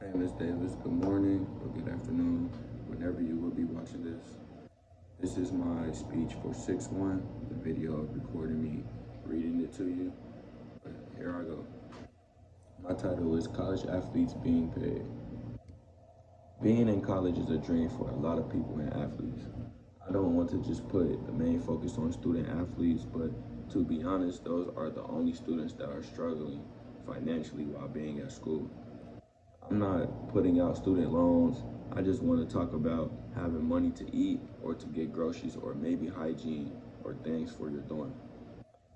Hey, Miss Davis, good morning or good afternoon, whenever you will be watching this. This is my speech for 6-1, the video of recording me reading it to you. But here I go. My title is College Athletes Being Paid. Being in college is a dream for a lot of people and athletes. I don't want to just put the main focus on student athletes, but to be honest, those are the only students that are struggling financially while being at school. I'm not putting out student loans. I just want to talk about having money to eat or to get groceries or maybe hygiene or things for your dorm.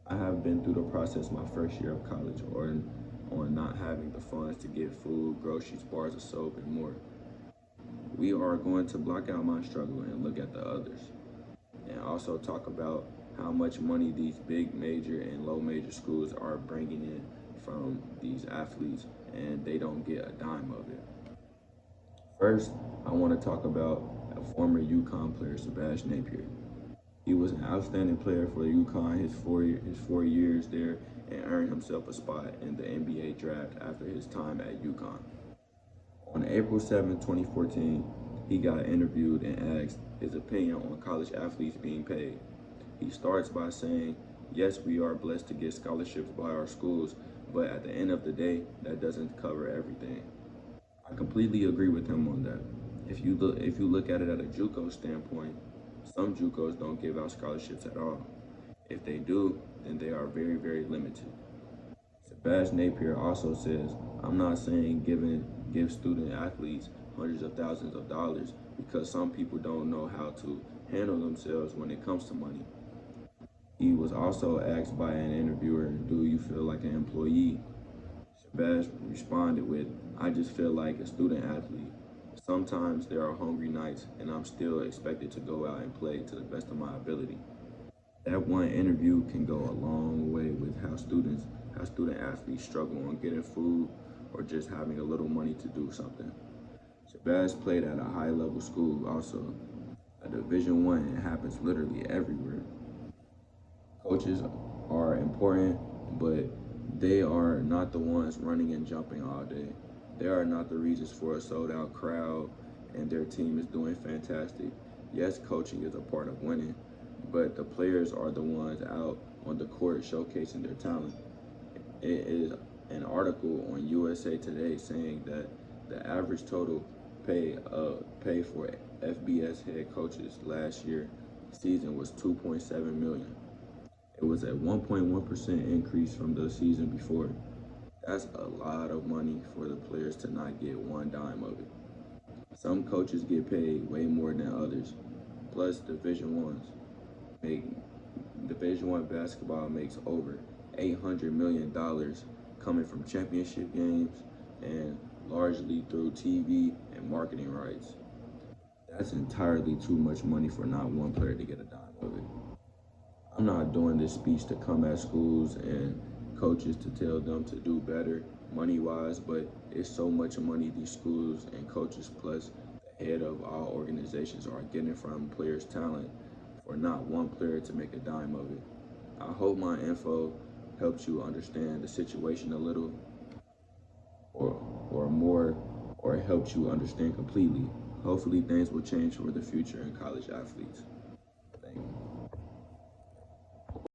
I have been through the process my first year of college or on not having the funds to get food, groceries, bars of soap, and more. We are going to block out my struggle and look at the others and also talk about how much money these big major and low major schools are bringing in from these athletes, and they don't get a dime of it. First, I want to talk about a former UConn player, Sebastian Napier. He was an outstanding player for UConn his 4 years there and earned himself a spot in the NBA draft after his time at UConn. On April 7, 2014, he got interviewed and asked his opinion on college athletes being paid. He starts by saying, "Yes, we are blessed to get scholarships by our schools, but at the end of the day, that doesn't cover everything." I completely agree with him on that. If you look at it at a JUCO standpoint, some JUCOs don't give out scholarships at all. If they do, then they are very, very limited. Sebastian Napier also says, "I'm not saying give student athletes hundreds of thousands of dollars because some people don't know how to handle themselves when it comes to money." He was also asked by an interviewer, "Do you feel like an employee?" Sebastian responded with, "I just feel like a student athlete. Sometimes there are hungry nights and I'm still expected to go out and play to the best of my ability." That one interview can go a long way with how student athletes struggle on getting food or just having a little money to do something. Shabazz played at a high level school also, a Division I. It happens literally everywhere. Coaches are important, but they are not the ones running and jumping all day. They are not the reasons for a sold out crowd and their team is doing fantastic. Yes, coaching is a part of winning, but the players are the ones out on the court showcasing their talent. It is an article on USA Today saying that the average total pay for FBS head coaches last year season was 2.7 million. It was a 1.1% increase from the season before. That's a lot of money for the players to not get one dime of it. Some coaches get paid way more than others. Plus, Division I basketball makes over $800 million coming from championship games and largely through TV and marketing rights. That's entirely too much money for not one player to get a dime of it. I'm not doing this speech to come at schools and coaches to tell them to do better money-wise, but it's so much money these schools and coaches plus the head of all organizations are getting from players' talent for not one player to make a dime of it. I hope my info helps you understand the situation a little or more, or helps you understand completely. Hopefully things will change for the future in college athletes. Thank you.